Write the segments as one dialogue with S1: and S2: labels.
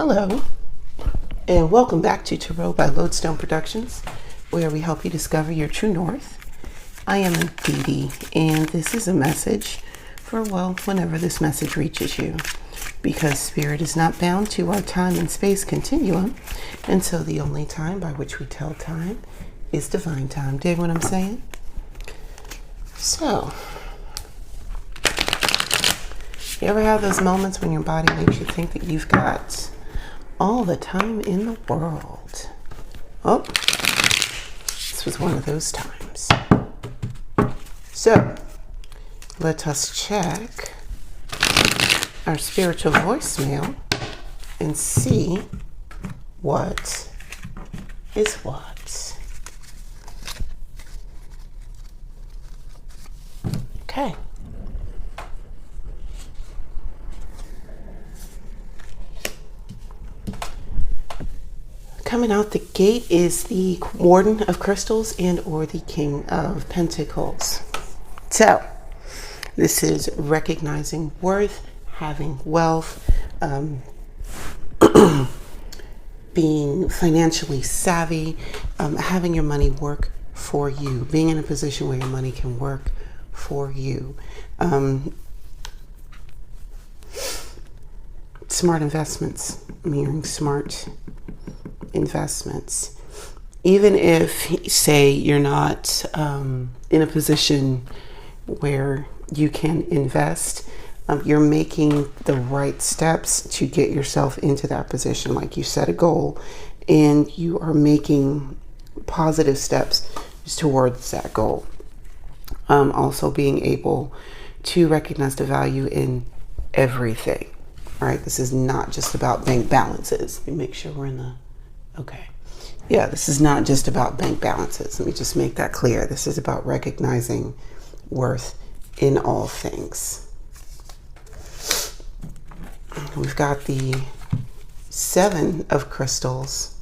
S1: Hello, and welcome back to Tarot by Lodestone Productions, where we help you discover your true north. I am Dee Dee, and this is a message for, well, whenever this message reaches you, because Spirit is not bound to our time and space continuum, and so the only time by which we tell time is divine time. Dig what I'm saying? So, you ever have those moments when your body makes you think that you've got all the time in the world? Oh, this was one of those times. So, let us check our spiritual voicemail and see what is what. Okay. Coming out the gate is the Warden of Crystals and or the King of Pentacles. So, this is recognizing worth, having wealth, being financially savvy, having your money work for you, being in a position where your money can work for you. Smart investments, meaning smart investments. Even if, say, you're not in a position where you can invest, you're making the right steps to get yourself into that position. Like, you set a goal and you are making positive steps towards that goal. Also being able to recognize the value in everything. Right? This is not just about bank balances. Let me make sure we're in the okay. Yeah, this is not just about bank balances. Let me just make that clear. This is about recognizing worth in all things. We've got the Seven of Crystals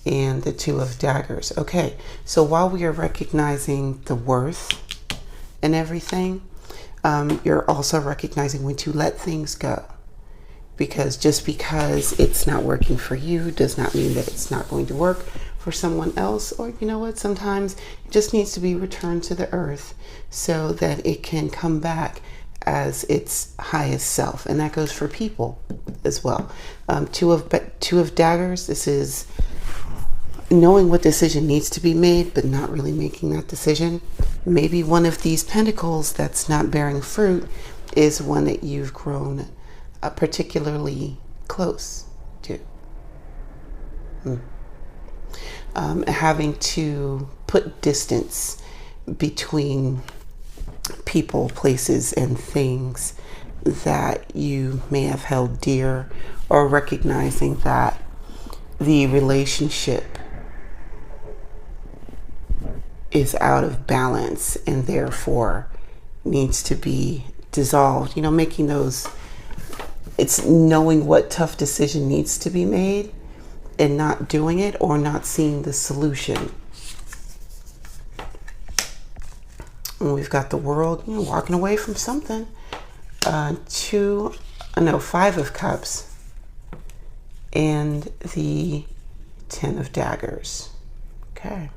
S1: and the Two of Daggers. Okay, so while we are recognizing the worth and everything, you're also recognizing when to let things go. Because just because it's not working for you does not mean that it's not going to work for someone else. Or, you know what, sometimes it just needs to be returned to the earth so that it can come back as its highest self. And that goes for people as well. Two of Daggers, this is knowing what decision needs to be made, but not really making that decision. Maybe one of these pentacles that's not bearing fruit is one that you've grown particularly close to. Having to put distance between people, places, and things that you may have held dear, or recognizing that the relationship is out of balance and therefore needs to be dissolved. You know, making those, it's knowing what tough decision needs to be made and not doing it, or not seeing the solution. And we've got the World, you know, walking away from something. Five of Cups and the Ten of Daggers. Okay.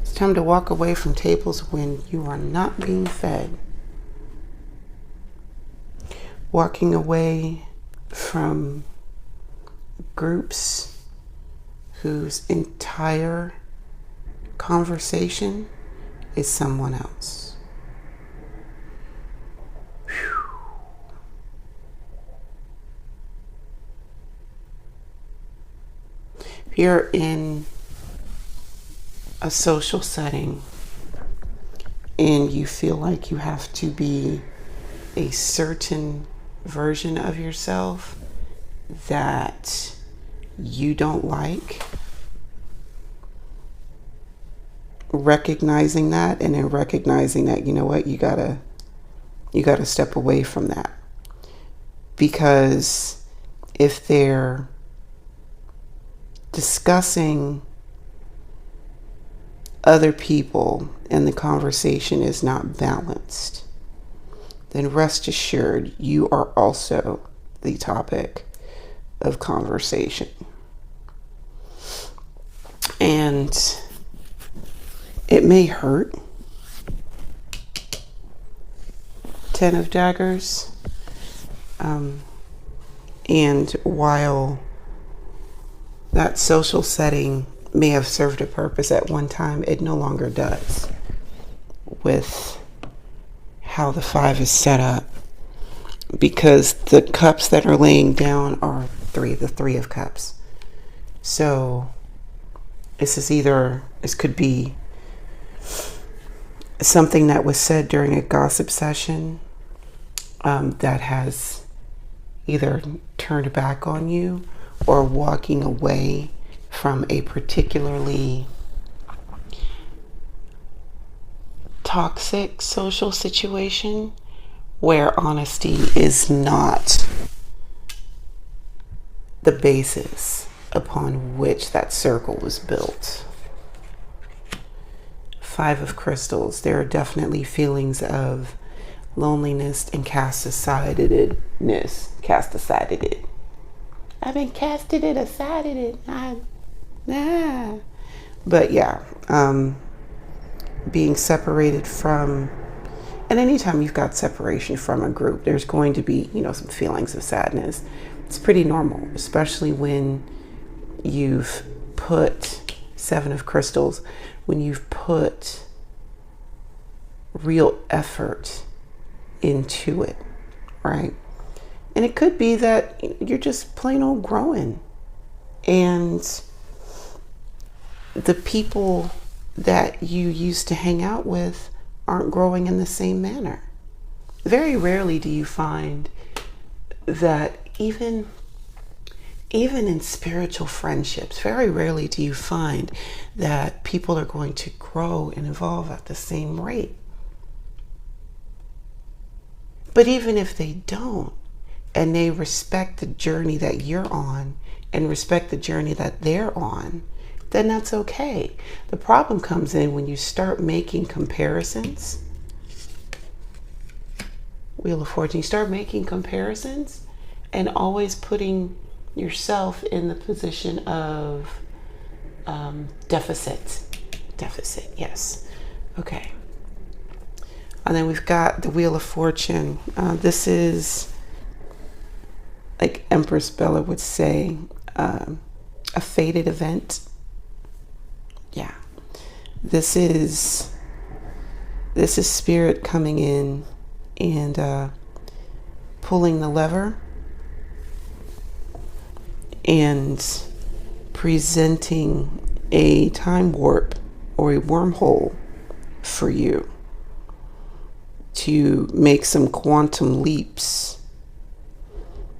S1: It's time to walk away from tables when you are not being fed. Walking away from groups whose entire conversation is someone else. If you're in a social setting and you feel like you have to be a certain version of yourself that you don't like, recognizing that, and then recognizing that, you know what, you gotta step away from that. Because if they're discussing other people and the conversation is not balanced, then rest assured you are also the topic of conversation. And it may hurt. 10 of Daggers. And while that social setting may have served a purpose at one time, it no longer does with how the 5 is set up, because the cups that are laying down are the 3 of Cups. So this could be something that was said during a gossip session that has either turned back on you, or walking away from a particularly toxic social situation where honesty is not the basis upon which that circle was built. 5 of Crystals. There are definitely feelings of loneliness and cast aside. I've been casted it aside. But yeah, being separated from, and anytime you've got separation from a group, there's going to be, some feelings of sadness. It's pretty normal, especially when you've put 7 of Crystals, when you've put real effort into it, right? And it could be that you're just plain old growing, and the people that you used to hang out with aren't growing in the same manner. Very rarely do you find that even in spiritual friendships, very rarely do you find that people are going to grow and evolve at the same rate. But even if they don't, and they respect the journey that you're on and respect the journey that they're on, then that's okay. The problem comes in when you start making comparisons. Wheel of Fortune, you start making comparisons and always putting yourself in the position of deficit, yes. Okay. And then we've got the Wheel of Fortune. This is, like Empress Bella would say, a fated event. Yeah. This is spirit coming in and pulling the lever and presenting a time warp or a wormhole for you to make some quantum leaps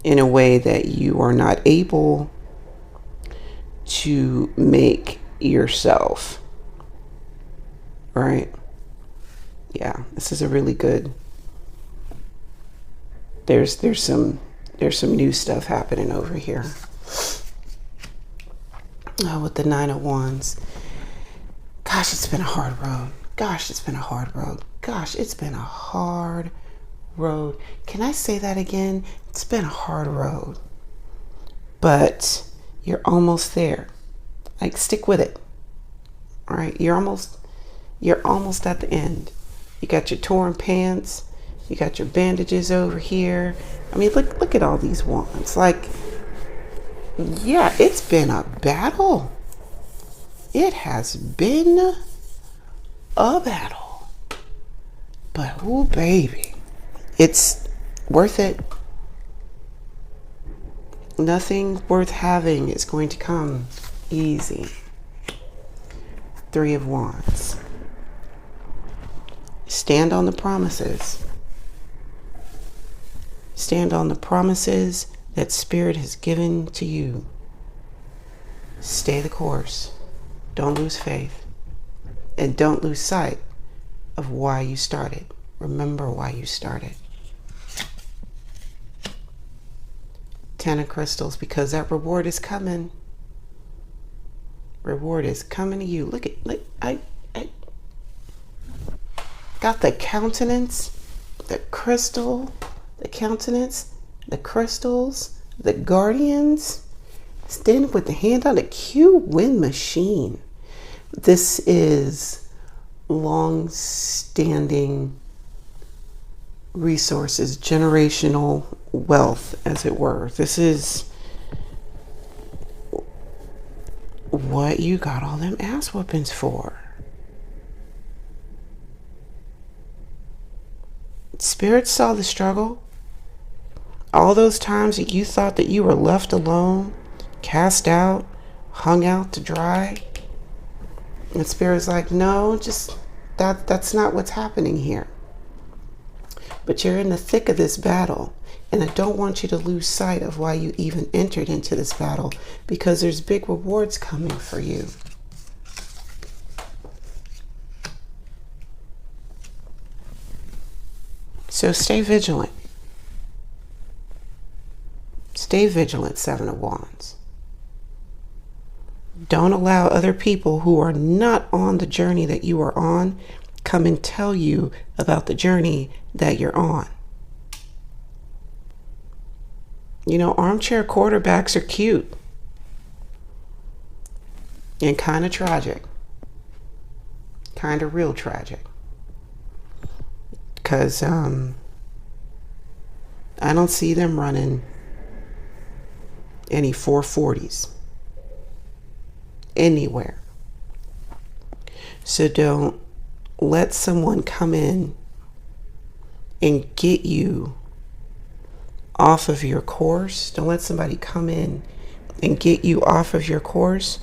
S1: in a way that you are not able to make yourself. Right? Yeah, this is a really good. There's some new stuff happening over here. With the 9 of Wands. Gosh, it's been a hard road. Can I say that again? It's been a hard road. But you're almost there. Like, stick with it. All right, you're almost at the end. You got your torn pants. You got your bandages over here. I mean, look at all these wands. Like, yeah, it's been a battle. It has been a battle. But, oh, baby, it's worth it. Nothing worth having is going to come easy. 3 of Wands. Stand on the promises. Stand on the promises that Spirit has given to you. Stay the course. Don't lose faith. And don't lose sight of why you started. Remember why you started. 10 of Crystals, because that reward is coming. Reward is coming to you. Look, got the countenance, the crystal, the countenance, the crystals, the guardians, standing with the hand on the Q-Win machine. This is long-standing resources, generational wealth, as it were. This is what you got all them ass whoopings for. Spirit saw the struggle. All those times that you thought that you were left alone, cast out, hung out to dry. And Spirit's like, no, just that's not what's happening here. But you're in the thick of this battle. And I don't want you to lose sight of why you even entered into this battle, because there's big rewards coming for you. So stay vigilant. Stay vigilant, Seven of Wands. Don't allow other people who are not on the journey that you are on come and tell you about the journey that you're on. You know, armchair quarterbacks are cute and kind of tragic, kind of real tragic. Because I don't see them running any 440s anywhere. So don't let someone come in and get you off of your course. Don't let somebody come in and get you off of your course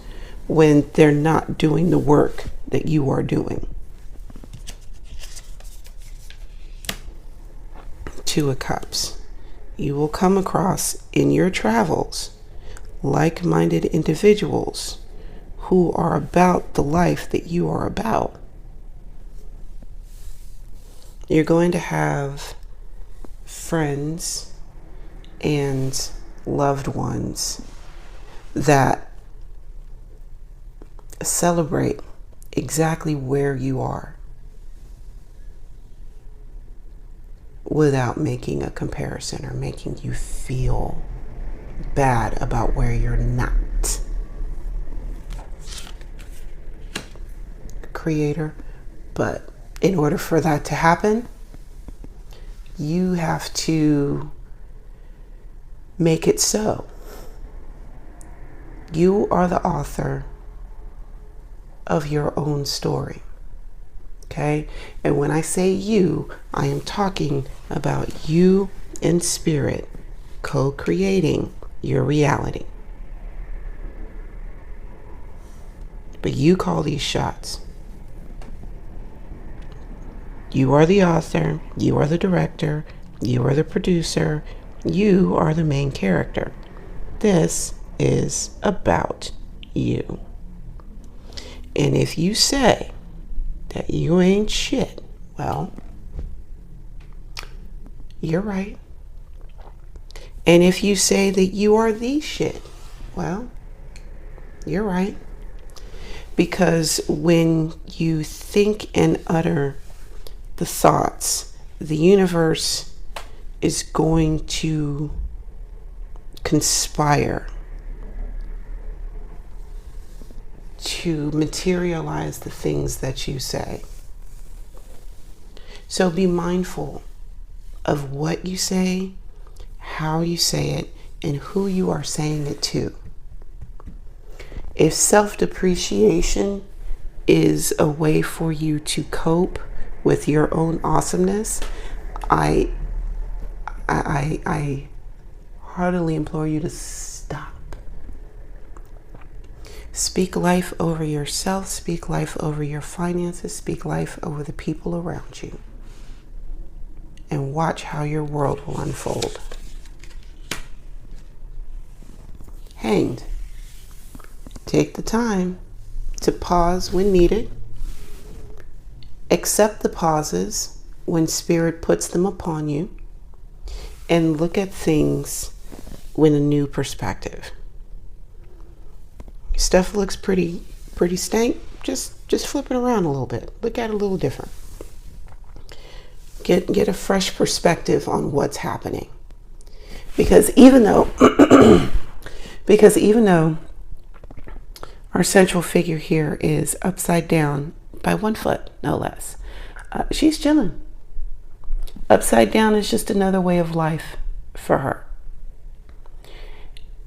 S1: when they're not doing the work that you are doing. Two of Cups. You will come across in your travels like-minded individuals who are about the life that you are about. You're going to have friends and loved ones that celebrate exactly where you are without making a comparison or making you feel bad about where you're not. Creator. But in order for that to happen, you have to make it so. You are the author of your own story. Okay? And when I say you, I am talking about you and Spirit co-creating your reality. But you call these shots. You are the author, you are the director, you are the producer, you are the main character. This is about you. And if you say that you ain't shit, well, you're right. And if you say that you are the shit, well, you're right. Because when you think and utter the thoughts, the universe is going to conspire to materialize the things that you say. So be mindful of what you say, how you say it, and who you are saying it to. If self-depreciation is a way for you to cope with your own awesomeness, I heartily implore you to stop. Speak life over yourself, speak life over your finances, speak life over the people around you, and watch how your world will unfold. Hanged. Take the time to pause when needed. Accept the pauses when Spirit puts them upon you, and look at things with a new perspective. Stuff looks pretty stank. Just flip it around a little bit. Look at it a little different. Get a fresh perspective on what's happening. Because even though our central figure here is upside down by 1 foot, no less, she's chilling. Upside down is just another way of life for her.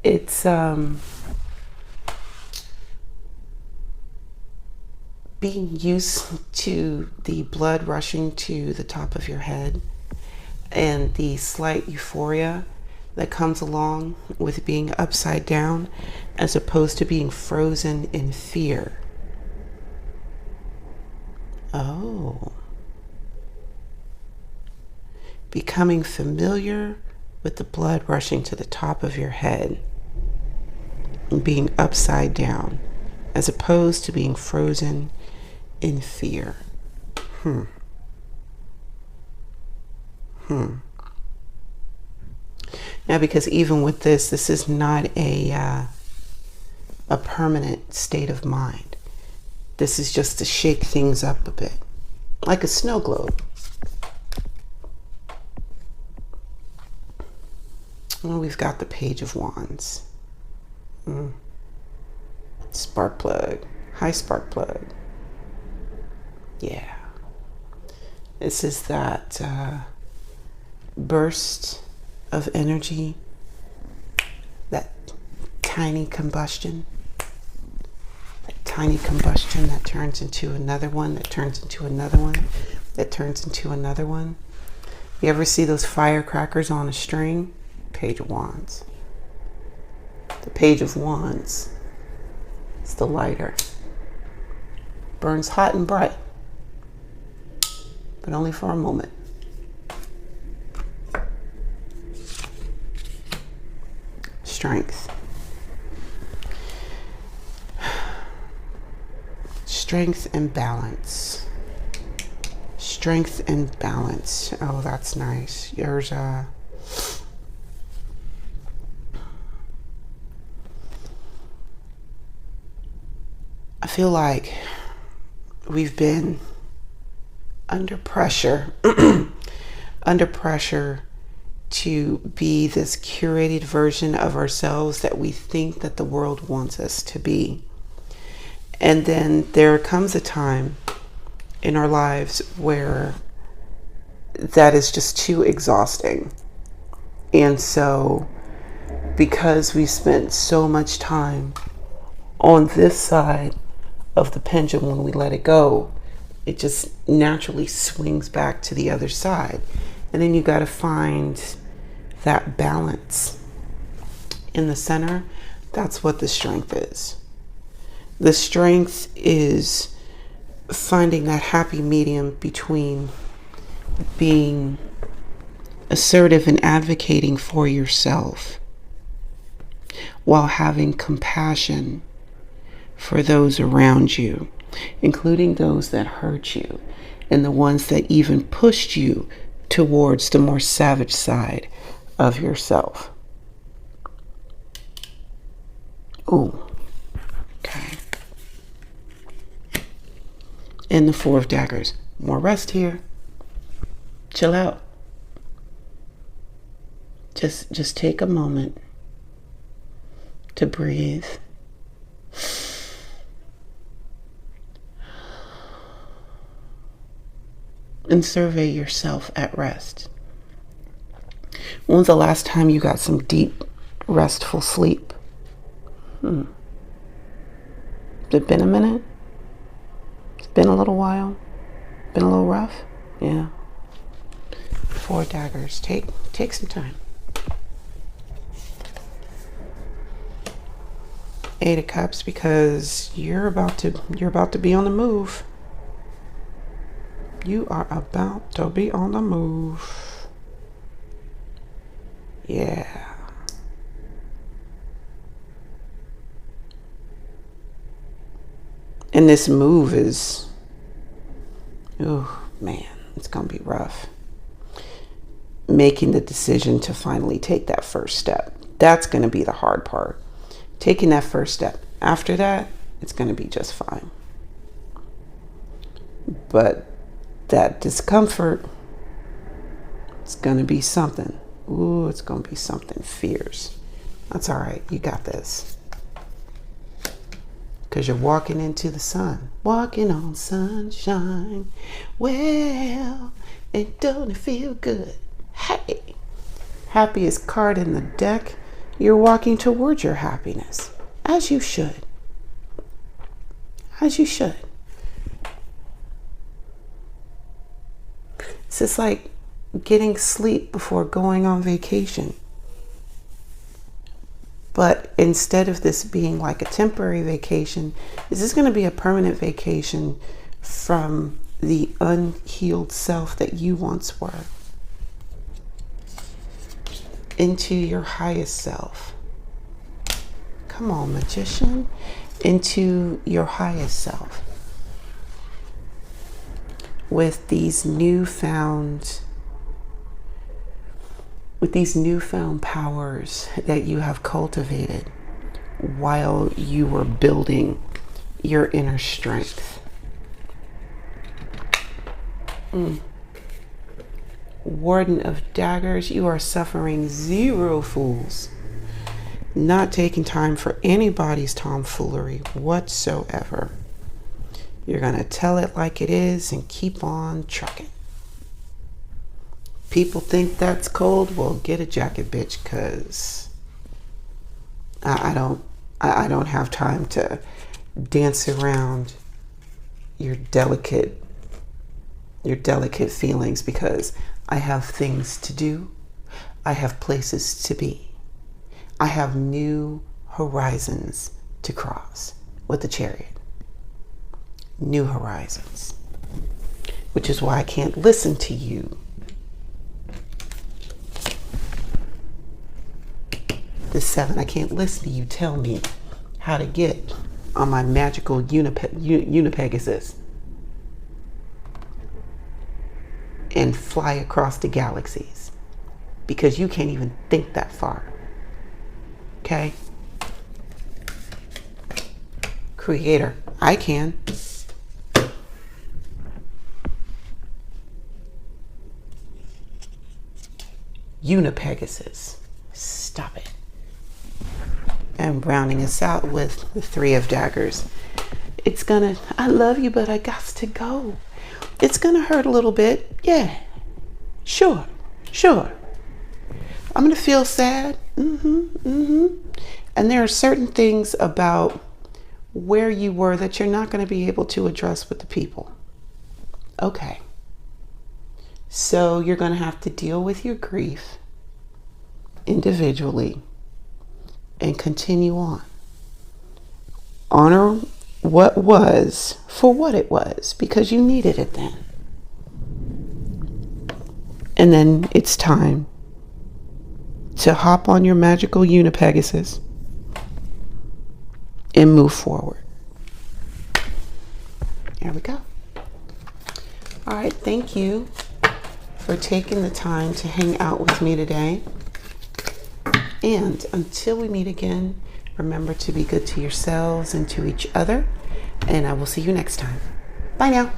S1: It's being used to the blood rushing to the top of your head and the slight euphoria that comes along with being upside down, as opposed to being frozen in fear. Oh. Becoming familiar with the blood rushing to the top of your head and being upside down, as opposed to being frozen in fear. Now, because even with this is not a permanent state of mind. This is just to shake things up a bit, like a snow globe. Well, we've got the Page of Wands. Spark plug. High spark plug. Yeah. This is that burst of energy, that tiny combustion, that turns into another one, that turns into another one, that turns into another one. You ever see those firecrackers on a string? Page of Wands. The Page of Wands is the lighter. Burns hot and bright, but only for a moment. Strength. Strength and balance. Strength and balance. Oh, that's nice. Yours, I feel like we've been under pressure, to be this curated version of ourselves that we think that the world wants us to be. And then there comes a time in our lives where that is just too exhausting. And so, because we spent so much time on this side of the pendulum, when we let it go, it just naturally swings back to the other side. And then you got to find that balance in the center. That's what the strength is. The strength is finding that happy medium between being assertive and advocating for yourself while having compassion for those around you, including those that hurt you and the ones that even pushed you towards the more savage side of yourself. Ooh, okay. And the Four of Daggers. More rest here. Chill out. Just take a moment to breathe. And survey yourself at rest. When's the last time you got some deep, restful sleep? Has it been a minute? It's been a little while? Been a little rough? Yeah. Four daggers. Take some time. Eight of Cups, because you're about to be on the move. You are about to be on the move. Yeah. And this move is, oh man, it's gonna be rough. Making the decision to finally take that first step. That's gonna be the hard part. Taking that first step. After that, it's gonna be just fine. But that discomfort It's going to be something. Ooh, it's going to be something fierce. That's all right. You got this. Because you're walking into the sun. Walking on sunshine. Well, and don't it feel good? Hey. Happiest card in the deck. You're walking towards your happiness. As you should. As you should. It's just like getting sleep before going on vacation. But instead of this being like a temporary vacation, this is going to be a permanent vacation from the unhealed self that you once were into your highest self. Come on, magician. Into your highest self. With these newfound powers that you have cultivated while you were building your inner strength. Warden of Daggers, you are suffering zero fools. Not taking time for anybody's tomfoolery whatsoever. You're going to tell it like it is and keep on trucking. People think that's cold. Well, get a jacket, bitch, because I don't have time to dance around your delicate feelings, because I have things to do. I have places to be. I have new horizons to cross with the chariot. New horizons. Which is why I can't listen to you. The 7, I can't listen to you tell me how to get on my magical Pegasus and fly across the galaxies, because you can't even think that far. Okay? Creator, I can. Pegasus. Stop it. And rounding us out with the 3 of Daggers. It's gonna, I love you, but I got to go. It's gonna hurt a little bit. Yeah. Sure. I'm gonna feel sad. And there are certain things about where you were that you're not gonna be able to address with the people. Okay. So you're gonna have to deal with your grief individually and continue on. Honor what was for what it was, because you needed it then. And then it's time to hop on your magical Pegasus and move forward. There we go. All right, thank you for taking the time to hang out with me today. And until we meet again, remember to be good to yourselves and to each other. And I will see you next time. Bye now.